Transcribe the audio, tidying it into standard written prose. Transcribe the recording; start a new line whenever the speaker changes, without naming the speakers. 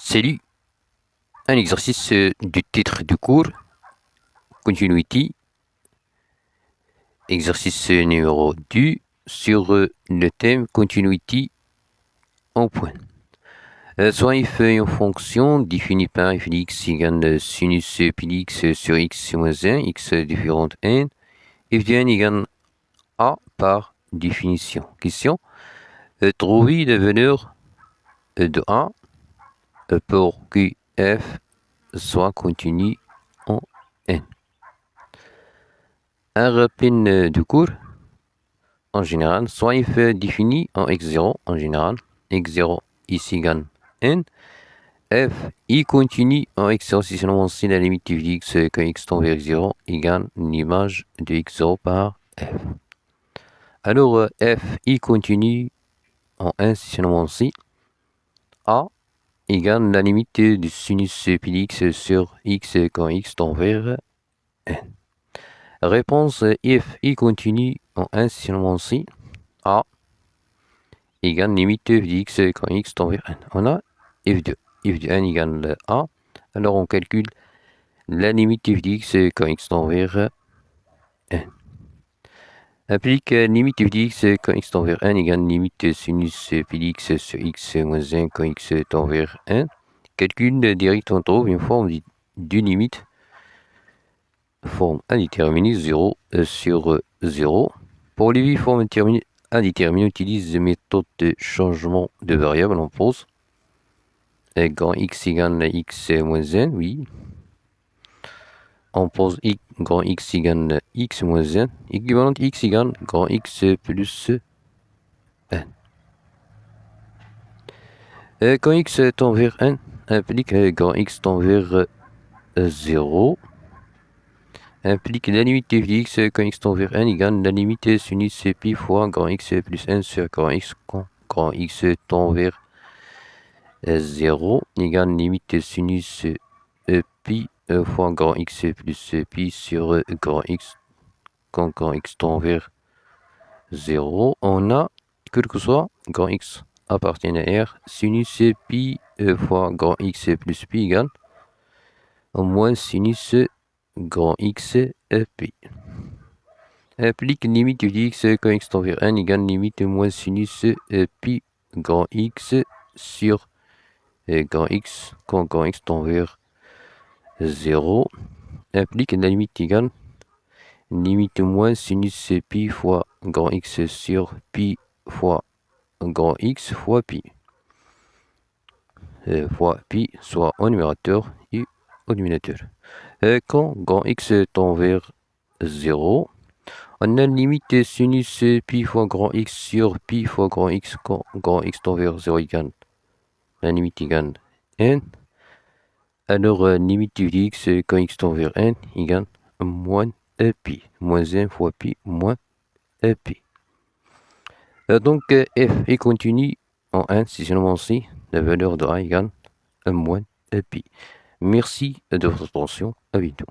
Salut, un exercice du titre du cours, Continuity, exercice numéro 2 sur le thème Continuity en point. Soit if une fonction définie par f de x égale sinus pi de x sur x moins 1, x différente n, f de n égale a par définition. Question, trouver la valeur de a pour que f soit continu en n. Un rappel du cours, en général, soit if défini en x0, en général, x0 ici égale n, f i continue en x0 si seulement si la limite de x quand x tend vers 0 égale l'image de x0 par f. Alors, f i continue en 1 si seulement si a égale la limite du sinus pi de x sur x quand x tend vers n. Réponse if i continue en 1 si seulement si a égale limite de x quand x tend vers n. On a f de n égale a. Alors on calcule la limite de x quand x tend vers n. Applique limite de x quand x tend vers n égale limite sinus pi de x sur x moins 1 quand x tend vers n. Calcul direct, on trouve une forme de limite, forme indéterminée 0 sur 0. Pour les formes indéterminées, on utilise la méthode de changement de variable. On pose grand x égale x moins 1, oui. On pose grand x égale x moins 1, équivalent x égale grand x plus n. Quand x tend vers n, implique grand x tend vers 0. Implique la limite de x quand x tend vers n égale la limite sinus pi fois grand x plus n sur grand x quand grand x tend vers 0 égale limite sinus pi fois grand x plus pi sur grand x quand grand x tend vers 0. On a, quel que soit grand x appartient à R, sinus pi fois grand x plus pi égale moins sinus grand x pi. Applique limite de x quand x tend vers n égale limite moins sinus pi grand x sur grand x quand grand x tend vers 0. Applique la limite égale limite moins sinus pi fois grand x sur pi fois grand x fois pi. Fois pi soit au numérateur et au dénominateur. Quand grand x tend vers 0, on a limite sinus pi fois grand x sur pi fois grand x quand grand x tend vers 0 égale la limite égale n. Alors limite de x quand x tend vers n égale moins pi, moins 1 fois pi moins pi. Donc f est continu en 1 si seulement si la valeur de a égale moins pi. Merci de votre attention, à bientôt.